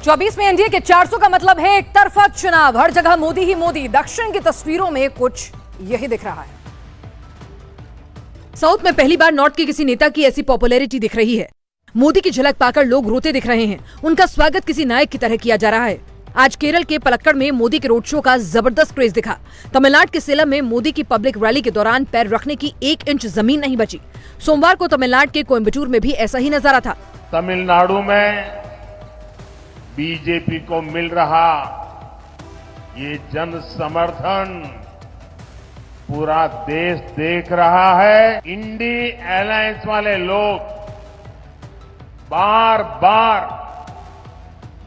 24 में एनडीए के 400 का मतलब है एक तरफा चुनाव, हर जगह मोदी ही मोदी। दक्षिण की तस्वीरों में कुछ यही दिख रहा है। साउथ में पहली बार नॉर्थ के किसी नेता की ऐसी पॉपुलैरिटी दिख रही है। मोदी की झलक पाकर लोग रोते दिख रहे हैं। उनका स्वागत किसी नायक की तरह किया जा रहा है। आज केरल के पलक्कड़ में मोदी के रोड शो का जबरदस्त क्रेज दिखा। तमिलनाडु के सेलम में मोदी की पब्लिक रैली के दौरान पैर रखने की 1 इंच जमीन नहीं बची। सोमवार को तमिलनाडु के कोयम्बटूर में भी ऐसा ही नजारा था। तमिलनाडु में बीजेपी को मिल रहा ये जन समर्थन पूरा देश देख रहा है। इंडी अलायंस वाले लोग बार बार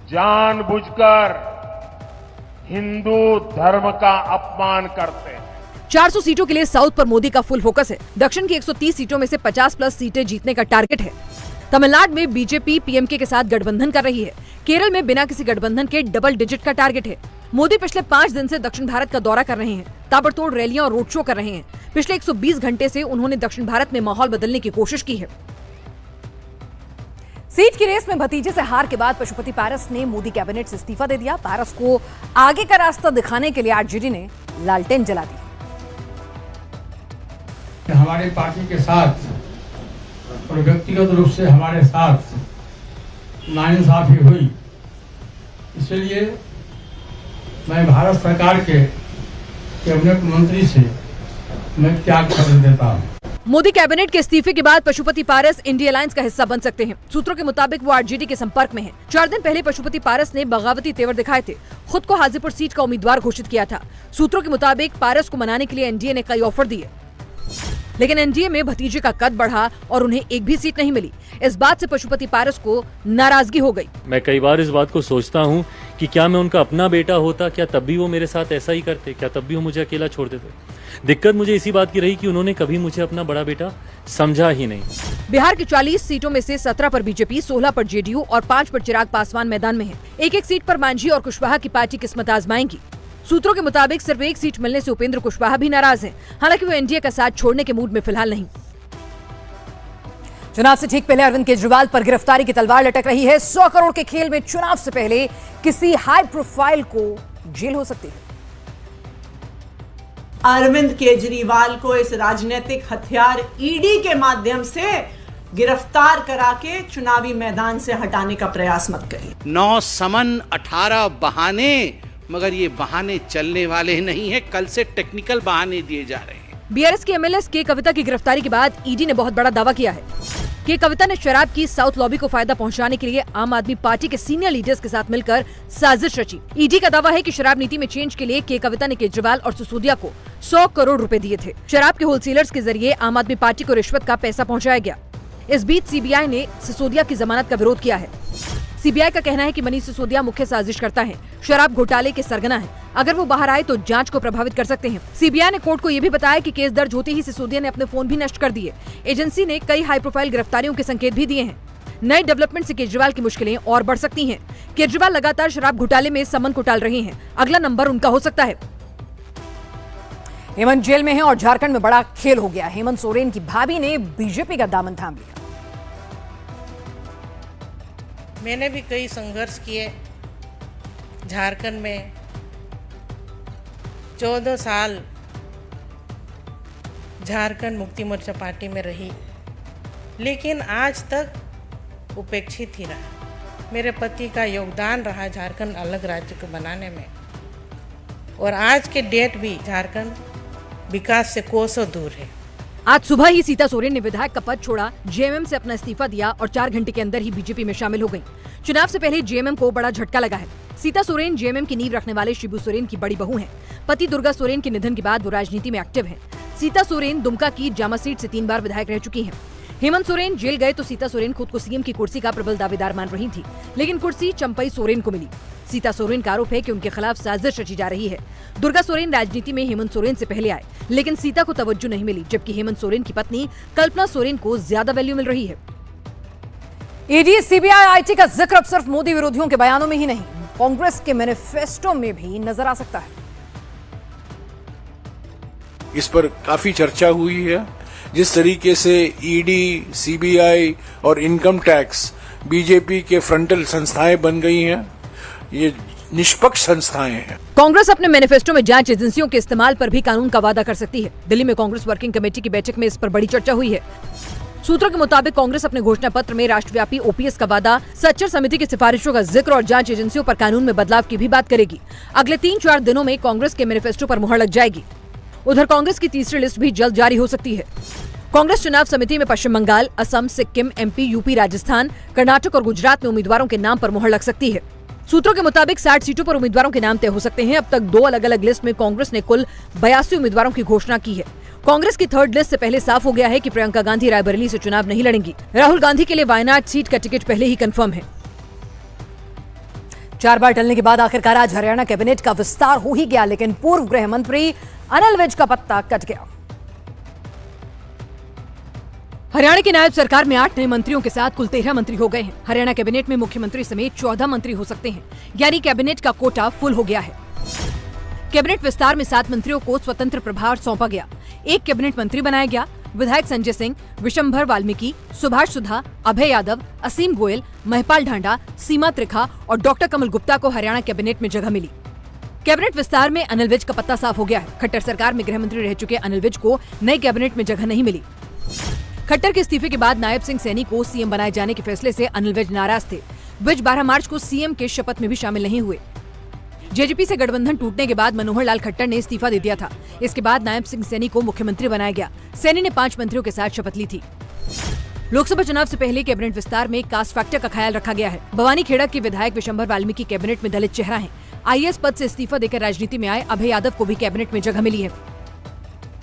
जानबूझकर हिंदू धर्म का अपमान करते हैं। 400 सीटों के लिए साउथ पर मोदी का फुल फोकस है। दक्षिण की 130 सीटों में से 50+ सीटें जीतने का टारगेट है। तमिलनाडु में बीजेपी पीएमके के साथ गठबंधन कर रही है। केरल में बिना किसी गठबंधन के डबल डिजिट का टारगेट है। मोदी पिछले 5 दिन से दक्षिण भारत का दौरा कर रहे हैं। ताबड़तोड़ रैलियां और रोड शो कर रहे हैं। पिछले 120 घंटे से उन्होंने दक्षिण भारत में माहौल बदलने की कोशिश की है। सीट की रेस में भतीजे से हार के बाद पशुपति पारस ने मोदी कैबिनेट से इस्तीफा दे दिया। पारस को आगे का रास्ता दिखाने के लिए आरजेडी ने लालटेन जला दी। हमारी पार्टी के साथ और व्यक्तिगत रूप से हमारे साथ नाइंसाफी हुई, इसलिए मैं भारत सरकार के कैबिनेट मंत्री से मैं त्याग कर देता हूँ। मोदी कैबिनेट के इस्तीफे के बाद पशुपति पारस इंडिया अलायंस का हिस्सा बन सकते हैं। सूत्रों के मुताबिक वो आरजेडी के संपर्क में हैं। 4 दिन पहले पशुपति पारस ने बगावती तेवर दिखाए थे। खुद को हाजीपुर सीट का उम्मीदवार घोषित किया था। सूत्रों के मुताबिक पारस को मनाने के लिए एनडीए ने कई ऑफर दिए, लेकिन एनडीए में भतीजे का कद बढ़ा और उन्हें एक भी सीट नहीं मिली। इस बात से पशुपति पारस को नाराजगी हो गई। मैं कई बार इस बात को सोचता हूं कि क्या मैं उनका अपना बेटा होता, क्या तब भी वो मेरे साथ ऐसा ही करते, क्या तब भी वो मुझे अकेला छोड़ देते। दिक्कत मुझे इसी बात की रही कि उन्होंने कभी मुझे अपना बड़ा बेटा समझा ही नहीं। बिहार की 40 सीटों में से 17 पर बीजेपी, 16 पर जेडीयू और 5 पर चिराग पासवान मैदान में है। एक सीट पर मांझी और कुशवाहा की पार्टी किस्मत आजमाएंगी। सूत्रों के मुताबिक सिर्फ 1 सीट मिलने से उपेंद्र कुशवाहा भी नाराज हैं। हालांकि वो एनडीए का साथ छोड़ने के मूड में फिलहाल नहीं। चुनाव से ठीक पहले अरविंद केजरीवाल पर गिरफ्तारी की तलवार लटक रही है। 100 करोड़ के खेल में चुनाव से पहले किसी हाई प्रोफाइल को जेल हो सकती है। अरविंद केजरीवाल को इस राजनीतिक हथियार ईडी के माध्यम से गिरफ्तार करा के चुनावी मैदान से हटाने का प्रयास मत करिए। 9 समन 18 बहाने, मगर ये बहाने चलने वाले नहीं है। कल से टेक्निकल बहाने दिए जा रहे हैं। बीआरएस के एमएलए के कविता की गिरफ्तारी के बाद ईडी ने बहुत बड़ा दावा किया है कि कविता ने शराब की साउथ लॉबी को फायदा पहुंचाने के लिए आम आदमी पार्टी के सीनियर लीडर्स के साथ मिलकर साजिश रची। ईडी का दावा है कि शराब नीति में चेंज के लिए के कविता ने केजरीवाल और सिसोदिया को 100 करोड़ रुपए दिए थे। शराब के होलसेलर्स के जरिए आम आदमी पार्टी को रिश्वत का पैसा पहुँचाया गया। इस बीच सीबीआई ने सिसोदिया की जमानत का विरोध किया है। सीबीआई का कहना है कि मनीष सिसोदिया मुख्य साजिशकर्ता हैं, शराब घोटाले के सरगना हैं। अगर वो बाहर आए तो जांच को प्रभावित कर सकते हैं। सीबीआई ने कोर्ट को ये भी बताया कि केस दर्ज होते ही सिसोदिया ने अपने फोन भी नष्ट कर दिए। एजेंसी ने कई हाई प्रोफाइल गिरफ्तारियों के संकेत भी दिए हैं। नए डेवलपमेंट से केजरीवाल की मुश्किलें और बढ़ सकती हैं। केजरीवाल लगातार शराब घोटाले में समन को टाल रहे हैं। अगला नंबर उनका हो सकता है। हेमंत जेल में है और झारखंड में बड़ा खेल हो गया। हेमंत सोरेन की भाभी ने बीजेपी का दामन थाम लिया। मैंने भी कई संघर्ष किए झारखंड में। 14 साल झारखंड मुक्ति मोर्चा पार्टी में रही, लेकिन आज तक उपेक्षित ही रहा। मेरे पति का योगदान रहा झारखंड अलग राज्य को बनाने में, और आज के डेट भी झारखंड विकास से कोसों दूर है। आज सुबह ही सीता सोरेन ने विधायक का पद छोड़ा, जेएमएम से अपना इस्तीफा दिया और 4 घंटे के अंदर ही बीजेपी में शामिल हो गईं। चुनाव से पहले जेएमएम को बड़ा झटका लगा है। सीता सोरेन जेएमएम की नींव रखने वाले शिबू सोरेन की बड़ी बहू हैं। पति दुर्गा सोरेन के निधन के बाद वो राजनीति में एक्टिव हैं। सीता सोरेन दुमका की जामा सीट से 3 बार विधायक रह चुकी हैं। हेमंत सोरेन जेल गए तो सीता सोरेन खुद को सीएम की कुर्सी का प्रबल दावेदार मान रही थी, लेकिन कुर्सी चंपई सोरेन को मिली। सीता सोरेन का आरोप है कि उनके खिलाफ साजिश रची जा रही है। दुर्गा सोरेन राजनीति में हेमंत सोरेन से पहले आए, लेकिन सीता को तवज्जो नहीं मिली, जबकि हेमंत सोरेन की पत्नी कल्पना सोरेन को ज्यादा वैल्यू मिल रही है। ईडी, सीबीआई, आईटी का जिक्र अब सिर्फ मोदी विरोधियों के बयानों में ही नहीं, कांग्रेस के मैनिफेस्टो में भी नजर आ सकता है। इस पर काफी चर्चा हुई है। जिस तरीके से ईडी, सीबीआई और इनकम टैक्स बीजेपी के फ्रंटल संस्थाएं बन गई हैं, ये निष्पक्ष संस्थाएं हैं। कांग्रेस अपने मैनिफेस्टो में जांच एजेंसियों के इस्तेमाल पर भी कानून का वादा कर सकती है। दिल्ली में कांग्रेस वर्किंग कमेटी की बैठक में इस पर बड़ी चर्चा हुई है। सूत्रों के मुताबिक कांग्रेस अपने घोषणा पत्र में राष्ट्रव्यापी ओपीएस का वादा, सच्चर समिति की सिफारिशों का जिक्र और जांच एजेंसियों पर कानून में बदलाव की भी बात करेगी। अगले 3-4 दिनों में कांग्रेस के मैनिफेस्टो पर मुहर लग जाएगी। उधर कांग्रेस की तीसरी लिस्ट भी जल्द जारी हो सकती है। कांग्रेस चुनाव समिति में पश्चिम बंगाल, असम, सिक्किम, एमपी, यूपी, राजस्थान, कर्नाटक और गुजरात में उम्मीदवारों के नाम पर मुहर लग सकती है। सूत्रों के मुताबिक 60 सीटों पर उम्मीदवारों के नाम तय हो सकते हैं। अब तक 2 अलग अलग लिस्ट में कांग्रेस ने कुल 82 उम्मीदवारों की घोषणा की है। कांग्रेस की थर्ड लिस्ट से पहले साफ हो गया है कि प्रियंका गांधी रायबरेली से चुनाव नहीं लड़ेंगी। राहुल गांधी के लिए वायनाड सीट का टिकट पहले ही कंफर्म है। 4 बार टलने के बाद आखिरकार आज हरियाणा कैबिनेट का विस्तार हो ही गया, लेकिन पूर्व गृह मंत्री अनिल विज का पत्ता कट गया। हरियाणा की नायब सरकार में 8 नए मंत्रियों के साथ कुल 13 मंत्री हो गए हैं। हरियाणा कैबिनेट में मुख्यमंत्री समेत 14 मंत्री हो सकते हैं, यानी कैबिनेट का कोटा फुल हो गया है। कैबिनेट विस्तार में 7 मंत्रियों को स्वतंत्र प्रभार सौंपा गया। एक कैबिनेट मंत्री बनाया गया। विधायक संजय सिंह, विशंभर वाल्मीकि, सुभाष सुधा, अभय यादव, असीम गोयल, महिपाल ढांडा, सीमा त्रिखा और डॉक्टर कमल गुप्ता को हरियाणा कैबिनेट में जगह मिली। कैबिनेट विस्तार में अनिल विज का पत्ता साफ हो गया है। खट्टर सरकार में गृह मंत्री रह चुके अनिल विज को नई कैबिनेट में जगह नहीं मिली। खट्टर के इस्तीफे के बाद नायब सिंह सैनी को सीएम बनाए जाने के फैसले से अनिल विज नाराज थे। विज 12 मार्च को सीएम के शपथ में भी शामिल नहीं हुए। जेजेपी से गठबंधन टूटने के बाद मनोहर लाल खट्टर ने इस्तीफा दे दिया था। इसके बाद नायब सिंह सैनी को मुख्यमंत्री बनाया गया। सैनी ने 5 मंत्रियों के साथ शपथ ली थी। लोकसभा चुनाव से पहले कैबिनेट विस्तार में कास्ट फैक्टर का ख्याल रखा गया है। भवानी खेड़ा के विधायक विशंभर वाल्मीकि कैबिनेट में दलित चेहरा है। आईएएस पद से इस्तीफा देकर राजनीति में आए अभय यादव को भी कैबिनेट में जगह मिली है।